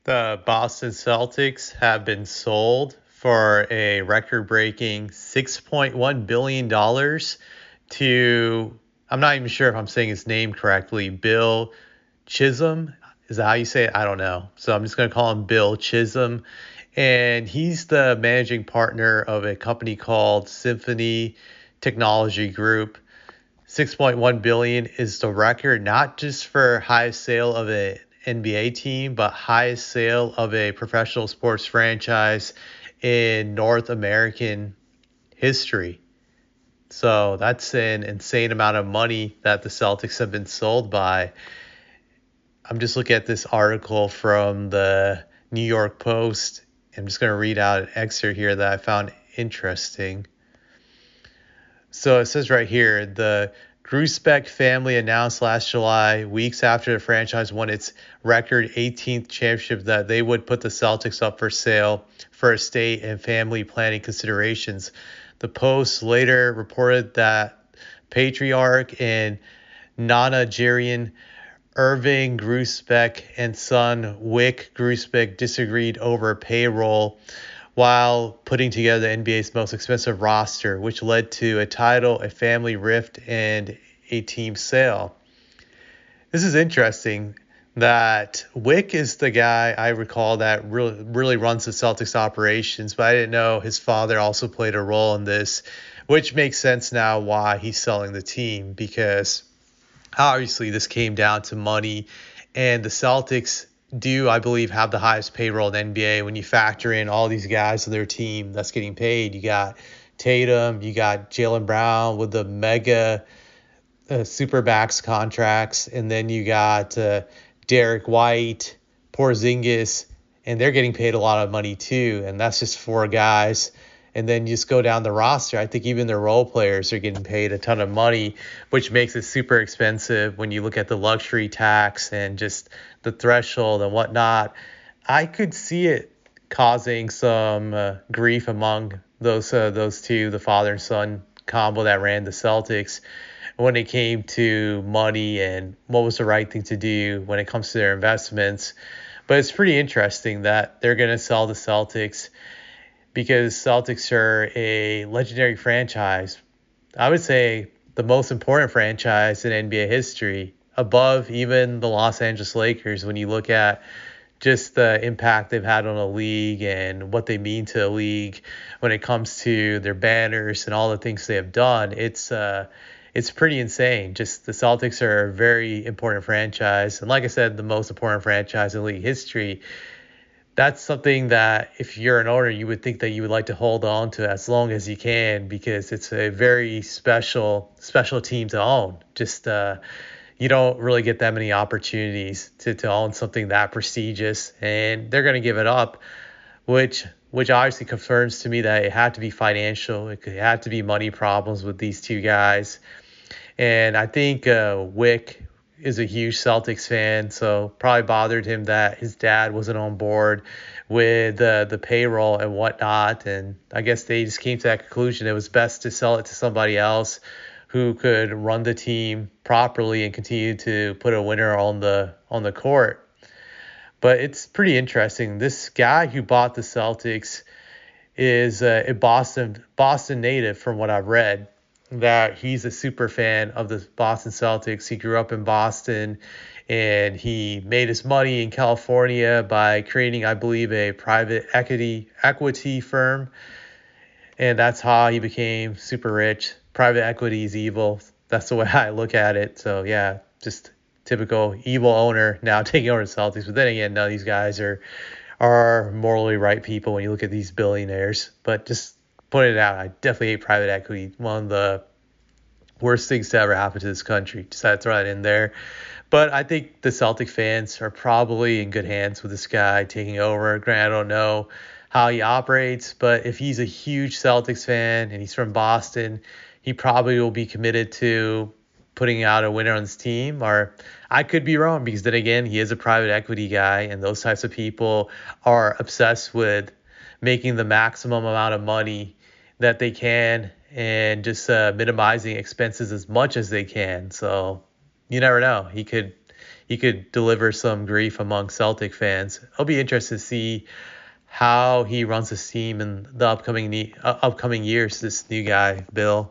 The Boston Celtics have been sold for a record-breaking $6.1 billion to, I'm not even sure if I'm saying his name correctly, Bill Chisholm. Is that how you say it? I don't know. So I'm just going to call him Bill Chisholm. And he's the managing partner of a company called Symphony Technology Group. 6.1 billion is the record, not just for highest sale of an NBA team, but highest sale of a professional sports franchise in North American history. So that's an insane amount of money that the Celtics have been sold by. I'm just looking at this article from the New York Post. I'm just going to read out an excerpt here that I found interesting. So it says right here, the Grusbeck family announced last July, weeks after the franchise won its record 18th championship, that they would put the Celtics up for sale for estate and family planning considerations. The Post later reported that patriarch and nonagerian Irving Grusbeck and son Wick Grusbeck disagreed over payroll while putting together the NBA's most expensive roster, which led to a title, a family rift, and a team sale. This is interesting that Wick is the guy I recall that really runs the Celtics operations, but I didn't know his father also played a role in this, which makes sense now why he's selling the team, because obviously this came down to money, and the Celtics do, I believe, have the highest payroll in the NBA when you factor in all these guys on their team that's getting paid. You got Tatum, you got Jaylen Brown with the mega supermax contracts, and then you got Derek White, Porzingis, and they're getting paid a lot of money too. And that's just four guys. And then you just go down the roster. I think even the role players are getting paid a ton of money, which makes it super expensive when you look at the luxury tax and just the threshold and whatnot. I could see it causing some grief among those two, the father and son combo that ran the Celtics, when it came to money and what was the right thing to do when it comes to their investments. But it's pretty interesting that they're going to sell the Celtics because Celtics are a legendary franchise. I would say the most important franchise in NBA history, above even the Los Angeles Lakers when you look at just the impact they've had on a league and what they mean to a league when it comes to their banners and all the things they have done. It's pretty insane. Just the Celtics are a very important franchise, and like I said, the most important franchise in league history. That's something that if you're an owner, you would think that you would like to hold on to as long as you can, because it's a very special team to own. Just you don't really get that many opportunities to own something that prestigious, and they're going to give it up, which obviously confirms to me that it had to be financial. It had to be money problems with these two guys. And I think Wick is a huge Celtics fan, so probably bothered him that his dad wasn't on board with the payroll and whatnot. And I guess they just came to that conclusion it was best to sell it to somebody else who could run the team properly and continue to put a winner on the court. But it's pretty interesting. This guy who bought the Celtics is a Boston native, from what I've read. That he's a super fan of the Boston Celtics. He grew up in Boston, and he made his money in California by creating, I believe, a private equity firm, and that's how he became super rich. Private equity is evil. That's the way I look at it. So yeah, just typical evil owner now taking over the Celtics. But then again, none of these guys are morally right people when you look at these billionaires. But just putting it out, I definitely hate private equity. One of the worst things to ever happen to this country. Just had to throw that in there. But I think the Celtic fans are probably in good hands with this guy taking over. Granted, I don't know how he operates, but if he's a huge Celtics fan and he's from Boston, he probably will be committed to putting out a winner on his team. Or I could be wrong, because then again, he is a private equity guy, and those types of people are obsessed with making the maximum amount of money that they can and just minimizing expenses as much as they can. So you never know. he could deliver some grief among Celtic fans. It'll be interesting to see how he runs his team in the upcoming years. This new guy, Bill.